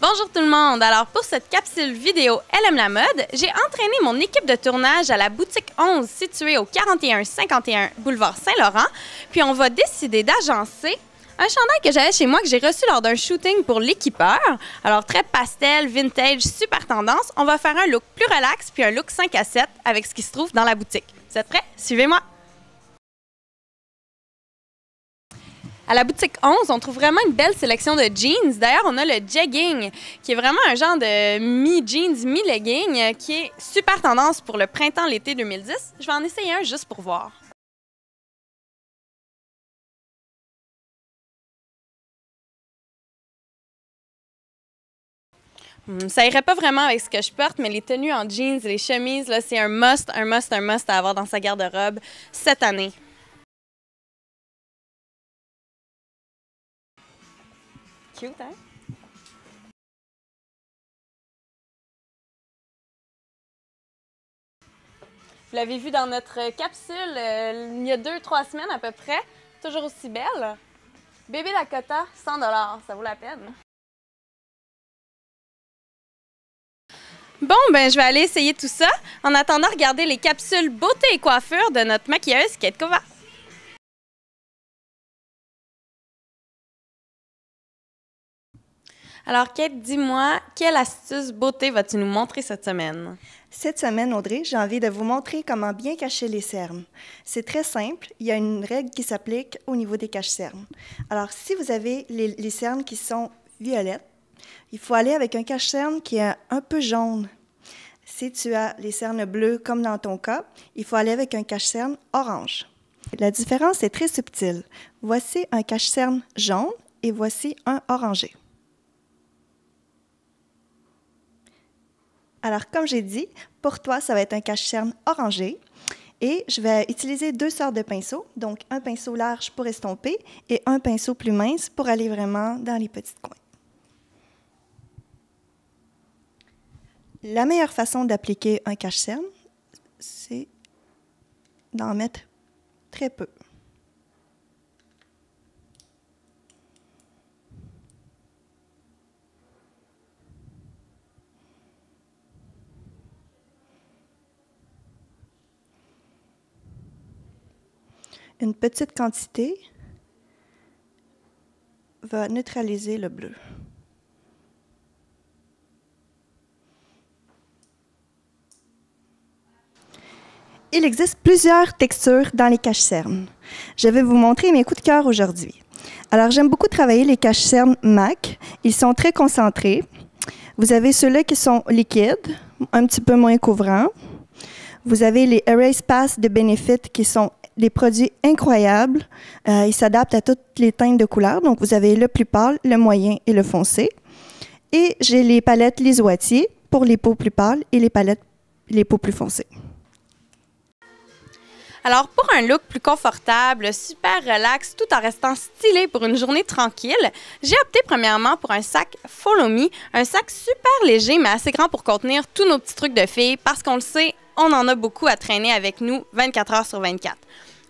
Bonjour tout le monde! Alors pour cette capsule vidéo Elle aime la mode, j'ai entraîné mon équipe de tournage à la boutique 11 située au 4151 boulevard Saint-Laurent. Puis on va décider d'agencer un chandail que j'avais chez moi que j'ai reçu lors d'un shooting pour l'équipeur. Alors très pastel, vintage, super tendance. On va faire un look plus relax puis un look 5 à 7 avec ce qui se trouve dans la boutique. Vous êtes prêts? Suivez-moi! À la boutique 11, on trouve vraiment une belle sélection de jeans. D'ailleurs, on a le jegging, qui est vraiment un genre de mi-jeans, mi-legging, qui est super tendance pour le printemps-l'été 2010. Je vais en essayer un juste pour voir. Ça irait pas vraiment avec ce que je porte, mais les tenues en jeans, les chemises, là, c'est un must à avoir dans sa garde-robe cette année. Cute, hein? Vous l'avez vu dans notre capsule il y a 2-3 semaines à peu près, toujours aussi belle. Bébé Dakota, 100 $, ça vaut la peine. Bon, ben je vais aller essayer tout ça. En attendant, regardez les capsules beauté et coiffure de notre maquilleuse Kate Kova. Alors, Kate, dis-moi, quelle astuce beauté vas-tu nous montrer cette semaine? Cette semaine, Audrey, j'ai envie de vous montrer comment bien cacher les cernes. C'est très simple. Il y a une règle qui s'applique au niveau des cache-cernes. Alors, si vous avez les cernes qui sont violettes, il faut aller avec un cache-cerne qui est un peu jaune. Si tu as les cernes bleues, comme dans ton cas, il faut aller avec un cache-cerne orange. La différence est très subtile. Voici un cache-cerne jaune et voici un orangé. Alors, comme j'ai dit, pour toi, ça va être un cache-cerne orangé. Et je vais utiliser 2 sortes de pinceaux, donc un pinceau large pour estomper et un pinceau plus mince pour aller vraiment dans les petits coins. La meilleure façon d'appliquer un cache-cerne, c'est d'en mettre très peu. Une petite quantité va neutraliser le bleu. Il existe plusieurs textures dans les cache-cernes. Je vais vous montrer mes coups de cœur aujourd'hui. Alors, j'aime beaucoup travailler les cache-cernes MAC. Ils sont très concentrés. Vous avez ceux-là qui sont liquides, un petit peu moins couvrants. Vous avez les Erase Pass de Benefit qui sont des produits incroyables. Ils s'adaptent à toutes les teintes de couleurs. Donc, vous avez le plus pâle, le moyen et le foncé. Et j'ai les palettes Lisoitier pour les peaux plus pâles et les peaux plus foncées. Alors, pour un look plus confortable, super relax, tout en restant stylé pour une journée tranquille, j'ai opté premièrement pour un sac Follow Me, un sac super léger mais assez grand pour contenir tous nos petits trucs de filles parce qu'on le sait, on en a beaucoup à traîner avec nous 24 heures sur 24.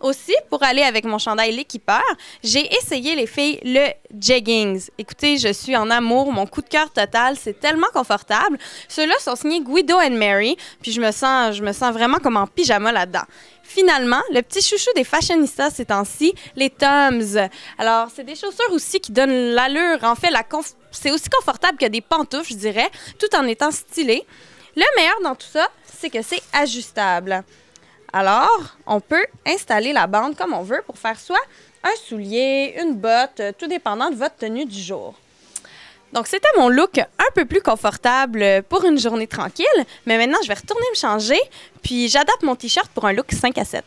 Aussi, pour aller avec mon chandail l'équipeur, j'ai essayé les filles le jeggings. Écoutez, je suis en amour, mon coup de cœur total, c'est tellement confortable. Ceux-là sont signés Guido and Mary, puis je me sens vraiment comme en pyjama là-dedans. Finalement, le petit chouchou des fashionistas ces temps-ci, les Toms. Alors, c'est des chaussures aussi qui donnent l'allure. En fait, c'est aussi confortable que des pantoufles, je dirais, tout en étant stylé. Le meilleur dans tout ça, c'est que c'est ajustable. Alors, on peut installer la bande comme on veut pour faire soit un soulier, une botte, tout dépendant de votre tenue du jour. Donc, c'était mon look un peu plus confortable pour une journée tranquille, mais maintenant, je vais retourner me changer, puis j'adapte mon T-shirt pour un look 5 à 7.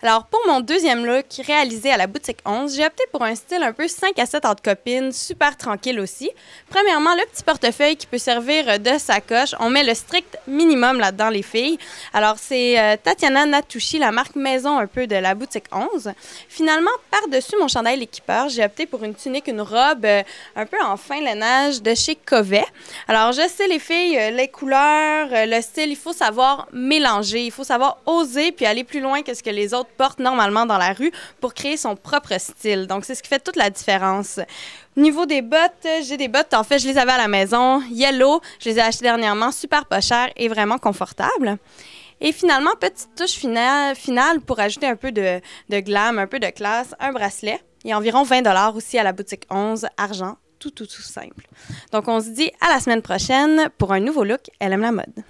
Alors, pour mon deuxième look réalisé à la boutique 11, j'ai opté pour un style un peu 5 à 7 entre copines, super tranquille aussi. Premièrement, le petit portefeuille qui peut servir de sacoche. On met le strict minimum là-dedans, les filles. Alors, c'est Tatiana Natouchi, la marque maison un peu de la boutique 11. Finalement, par-dessus mon chandail l'équipeur, j'ai opté pour une tunique, une robe un peu en fin lainage de chez Covet. Alors, je sais, les filles, les couleurs, le style, il faut savoir mélanger, il faut savoir oser puis aller plus loin que ce que les autres autres portent normalement dans la rue pour créer son propre style. Donc, c'est ce qui fait toute la différence. Au niveau des bottes, j'ai des bottes, en fait, je les avais à la maison. Yellow, je les ai achetées dernièrement, super pas chères et vraiment confortables. Et finalement, petite touche finale pour ajouter un peu de glam, un peu de classe, un bracelet. Il y a environ 20 $ aussi à la boutique 11, argent, tout simple. Donc, on se dit à la semaine prochaine pour un nouveau look Elle aime la mode.